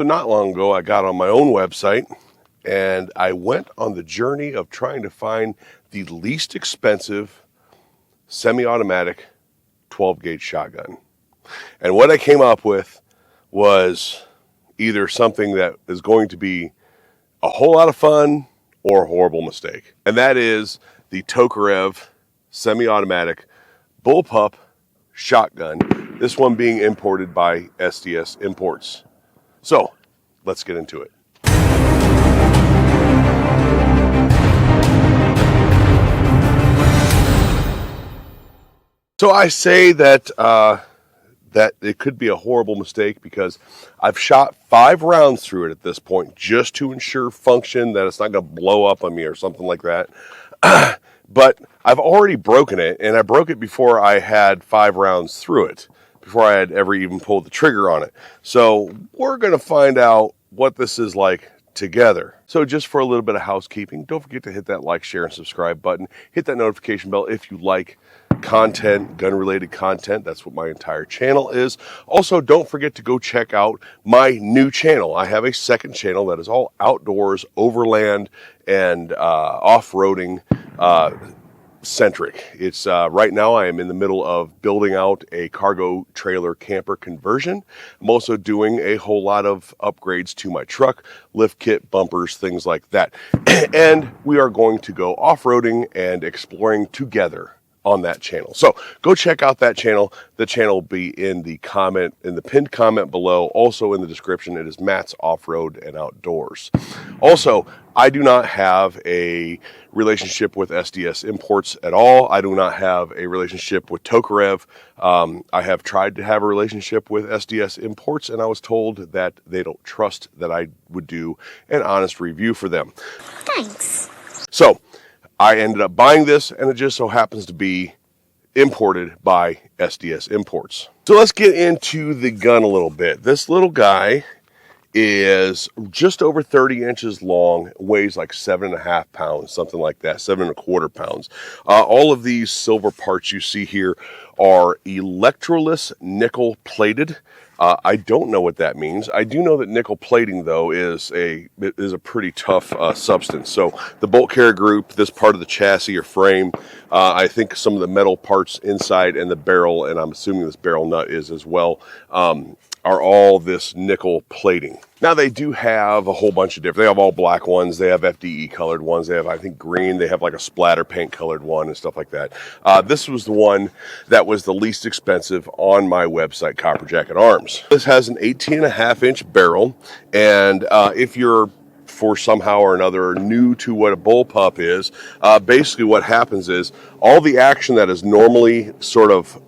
So not long ago, I got on my own website and I went on the journey of trying to find the least expensive semi-automatic 12-gauge shotgun. And what I came up with was either something that is going to be a whole lot of fun or a horrible mistake. And that is the Tokarev semi-automatic Bullpup shotgun, this one being imported by SDS Imports. So, let's get into it. So I say that that it could be a horrible mistake because I've shot 5 rounds through it at this point just to ensure function, that it's not going to blow up on me or something like that. But I've already broken it, and I broke it before I had 5 rounds through it, before I had ever even pulled the trigger on it. So we're going to find out what this is like together. So just for a little bit of housekeeping, don't forget to hit that like, share, and subscribe button. Hit that notification bell if you like content, gun-related content. That's what my entire channel is. Also, don't forget to go check out my new channel. I have a second channel that is all outdoors, overland, and off-roading centric. It's right now I am in the middle of building out a cargo trailer camper conversion. I'm also doing a whole lot of upgrades to my truck, lift kit, bumpers, things like that. And we are going to go off-roading and exploring together on that channel. So go check out that channel. The channel will be in the pinned comment below. Also in the description, it is Matt's Off-Road and Outdoors. Also, I do not have a relationship with SDS Imports at all. I do not have a relationship with Tokarev. I have tried to have a relationship with SDS Imports, and I was told that they don't trust that I would do an honest review for them. Thanks. So I ended up buying this, and it just so happens to be imported by SDS Imports. So let's get into the gun a little bit. This little guy is just over 30 inches long, weighs like 7.5 pounds, something like that, 7.25 pounds. All of these silver parts you see here are electroless nickel plated. I don't know what that means. I do know that nickel plating, though, is a pretty tough substance. So the bolt carrier group, this part of the chassis or frame, I think some of the metal parts inside and the barrel, and I'm assuming this barrel nut is as well, are all this nickel plating. Now they do have a whole bunch of different, they have all black ones, they have FDE colored ones, they have I think green, they have like a splatter paint colored one and stuff like that. This was the one that was the least expensive on my website, Copper Jacket Arms. This has an 18.5 inch barrel, and if you're for somehow or another new to what a bullpup is, basically what happens is all the action that is normally sort of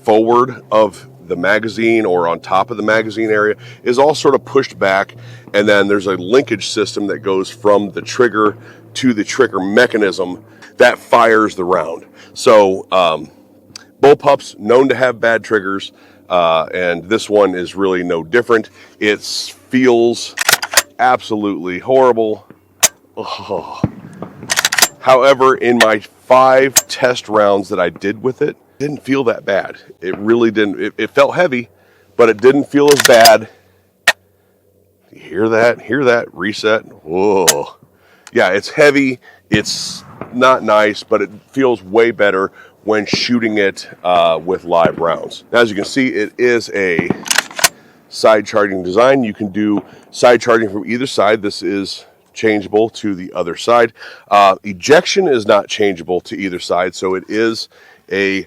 forward of the magazine or on top of the magazine area is all sort of pushed back, and then there's a linkage system that goes from the trigger to the trigger mechanism that fires the round. So bullpups known to have bad triggers, and this one is really no different. It feels absolutely horrible. Oh. However, in my 5 test rounds that I did with it, didn't feel that bad. It really didn't. It felt heavy, but it didn't feel as bad. You hear that? Hear that? Reset. Whoa. Yeah, it's heavy. It's not nice, but it feels way better when shooting it with live rounds. Now, as you can see, it is a side charging design. You can do side charging from either side. This is changeable to the other side. Ejection is not changeable to either side, so it is a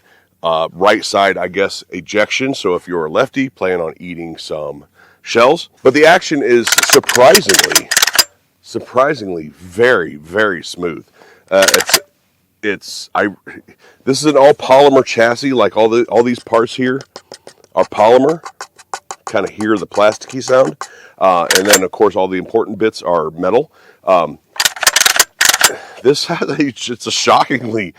right side, I guess, ejection. So if you're a lefty, plan on eating some shells. But the action is surprisingly very, very smooth. This is an all polymer chassis. Like all these parts here are polymer. Kind of hear the plasticky sound, and then of course all the important bits are metal. This has it's a shockingly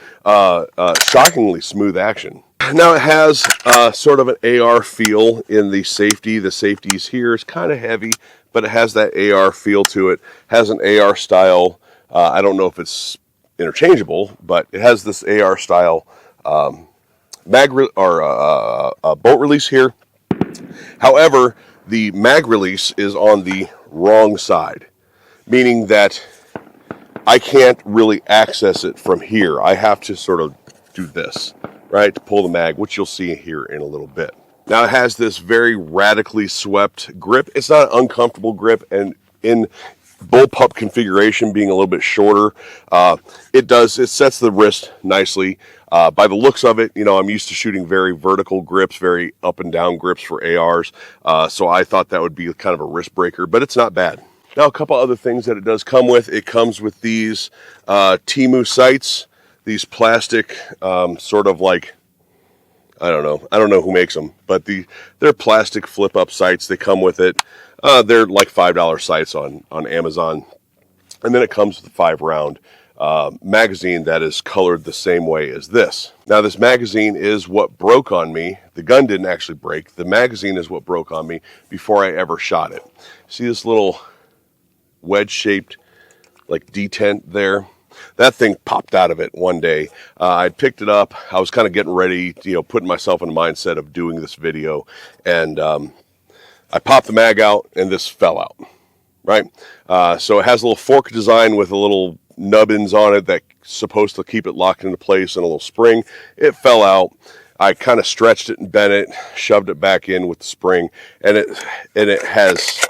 smooth action. Now it has sort of an AR feel in the safety. The safeties here is kind of heavy, but it has that AR feel to it. Has an AR style. I don't know if it's interchangeable, but it has this AR style bolt release here. However, the mag release is on the wrong side, meaning that I can't really access it from here. I have to sort of do this, right, to pull the mag, which you'll see here in a little bit. Now it has this very radically swept grip. It's not an uncomfortable grip, and in bullpup configuration being a little bit shorter, it sets the wrist nicely. By the looks of it, you know, I'm used to shooting very vertical grips, very up and down grips for ARs, so I thought that would be kind of a wrist breaker, but it's not bad. Now, a couple other things that it does come with. It comes with these Temu sights, these plastic sort of like, I don't know who makes them, but they're plastic flip-up sights. They come with it. They're like $5 sights on Amazon. And then it comes with a 5-round magazine that is colored the same way as this. Now, this magazine is what broke on me. The gun didn't actually break. The magazine is what broke on me before I ever shot it. See this little wedge-shaped like detent there? That thing popped out of it one day. I picked it up. I was kind of getting ready, you know, putting myself in the mindset of doing this video, and I popped the mag out, and this fell out, right? So it has a little fork design with a little nubbins on it that's supposed to keep it locked into place and a little spring. It fell out. I kind of stretched it and bent it, shoved it back in with the spring, and it has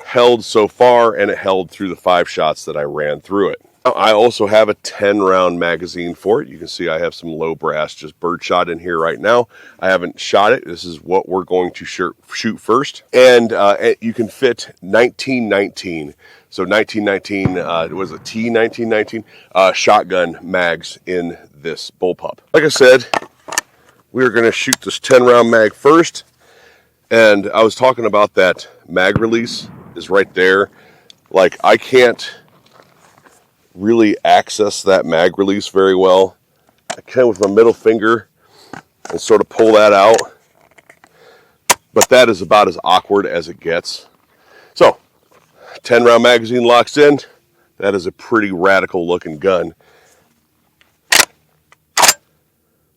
held so far, and it held through the 5 shots that I ran through it. I also have a 10-round magazine for it. You can see I have some low brass, just birdshot in here right now. I haven't shot it. This is what we're going to shoot first. And you can fit 1919. So 1919, it was a T1919 shotgun mags in this bullpup. Like I said, we're going to shoot this 10-round mag first. And I was talking about that mag release is right there. Like, I can't really access that mag release very well. I can with my middle finger and sort of pull that out, but that is about as awkward as it gets. So 10-round magazine locks in. That is a pretty radical looking gun.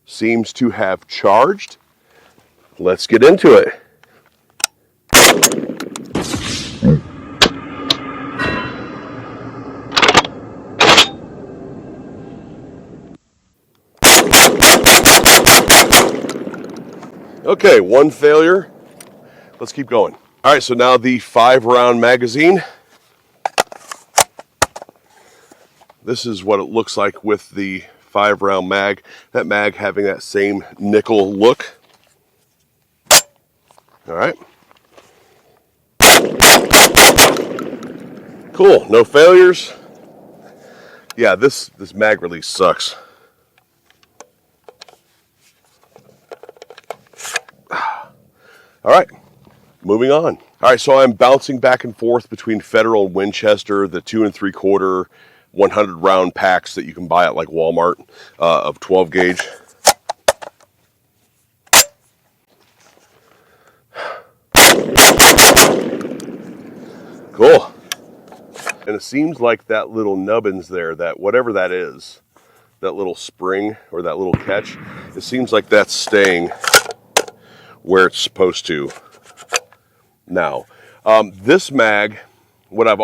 Seems to have charged. Let's get into it. Okay, one failure. Let's keep going. All right, so now the 5-round magazine. This is what it looks like with the 5-round mag. That mag having that same nickel look. All right. Cool, no failures. Yeah, this mag release sucks. All right, moving on. All right, so I'm bouncing back and forth between Federal and Winchester, the 2 3/4 100-round packs that you can buy at like Walmart of 12 gauge. Cool. And it seems like that little nubbins there, that whatever that is, that little spring or that little catch, it seems like that's staying where it's supposed to. Now, this mag, what I've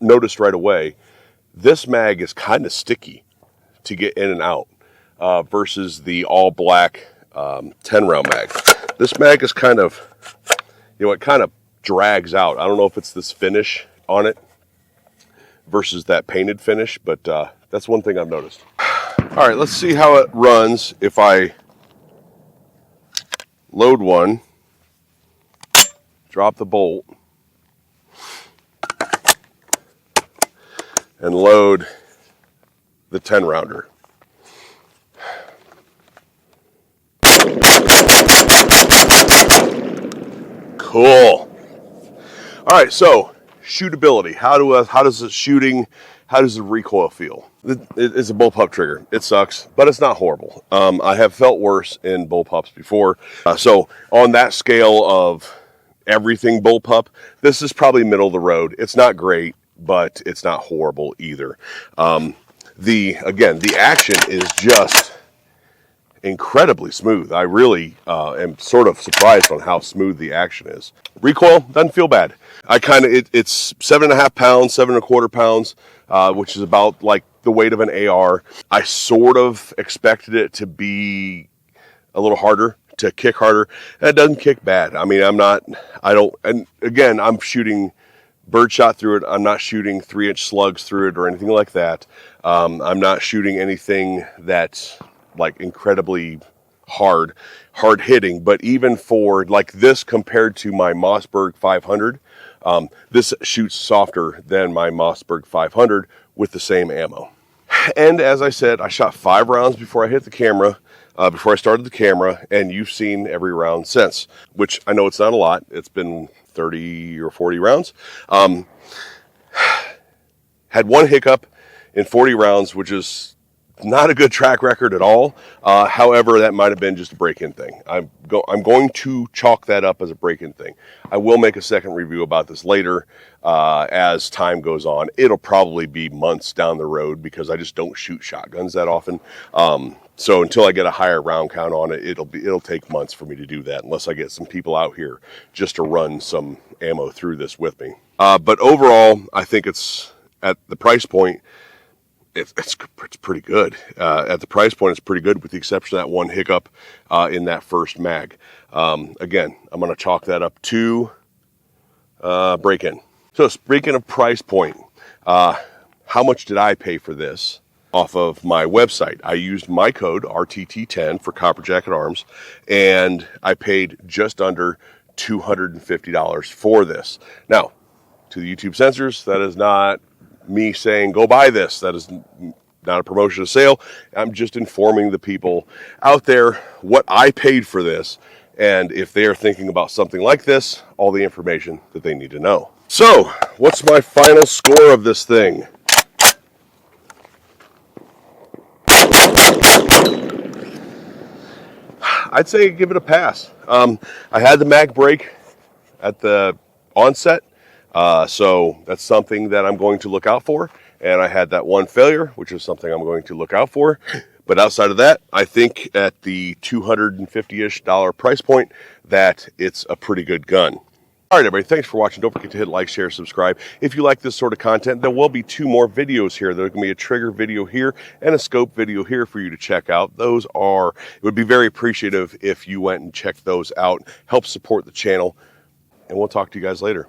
noticed right away, this mag is kind of sticky to get in and out versus the all black 10-round mag. This mag is kind of, you know, it kind of drags out. I don't know if it's this finish on it versus that painted finish, but that's one thing I've noticed. All right, let's see how it runs if I load one, drop the bolt, and load the 10-rounder. Cool. All right, so shootability. How does the recoil feel? It's a bullpup trigger. It sucks, but it's not horrible. I have felt worse in bullpups before. So on that scale of everything bullpup, this is probably middle of the road. It's not great, but it's not horrible either. The action is just, incredibly smooth. I really am sort of surprised on how smooth the action is. Recoil doesn't feel bad. It's 7.5 pounds, 7.25 pounds, which is about like the weight of an AR. I sort of expected it to be a little harder, to kick harder. And it doesn't kick bad. I mean, and again, I'm shooting birdshot through it. I'm not shooting 3-inch slugs through it or anything like that. I'm not shooting anything that's like incredibly hard hitting, but even for like this compared to my Mossberg 500, this shoots softer than my Mossberg 500 with the same ammo. And as I said, I shot 5 rounds before I hit the camera, before I started the camera, and you've seen every round since, which I know it's not a lot. It's been 30 or 40 rounds. Had one hiccup in 40 rounds, which is not a good track record at all. However, that might have been just a break-in thing. I'm going to chalk that up as a break-in thing. I will make a second review about this later as time goes on. It'll probably be months down the road because I just don't shoot shotguns that often. So until I get a higher round count on it, it'll take months for me to do that unless I get some people out here just to run some ammo through this with me. But overall, I think it's at the price point. It's pretty good. At the price point, it's pretty good with the exception of that one hiccup in that first mag. Again, I'm going to chalk that up to break-in. So speaking of price point, how much did I pay for this off of my website? I used my code RTT10 for Copper Jacket Arms, and I paid just under $250 for this. Now, to the YouTube censors, that is not me saying go buy this. That is not a promotion or sale. I'm just informing the people out there what I paid for this, and if they are thinking about something like this, all the information that they need to know. So what's my final score of this thing? I'd say give it a pass. I had the mag break at the onset. So that's something that I'm going to look out for. And I had that one failure, which is something I'm going to look out for. But outside of that, I think at the $250-ish price point that it's a pretty good gun. All right, everybody, thanks for watching. Don't forget to hit like, share, subscribe. If you like this sort of content, there will be 2 more videos here. There's going to be a trigger video here and a scope video here for you to check out. It would be very appreciative if you went and checked those out. Help support the channel, and we'll talk to you guys later.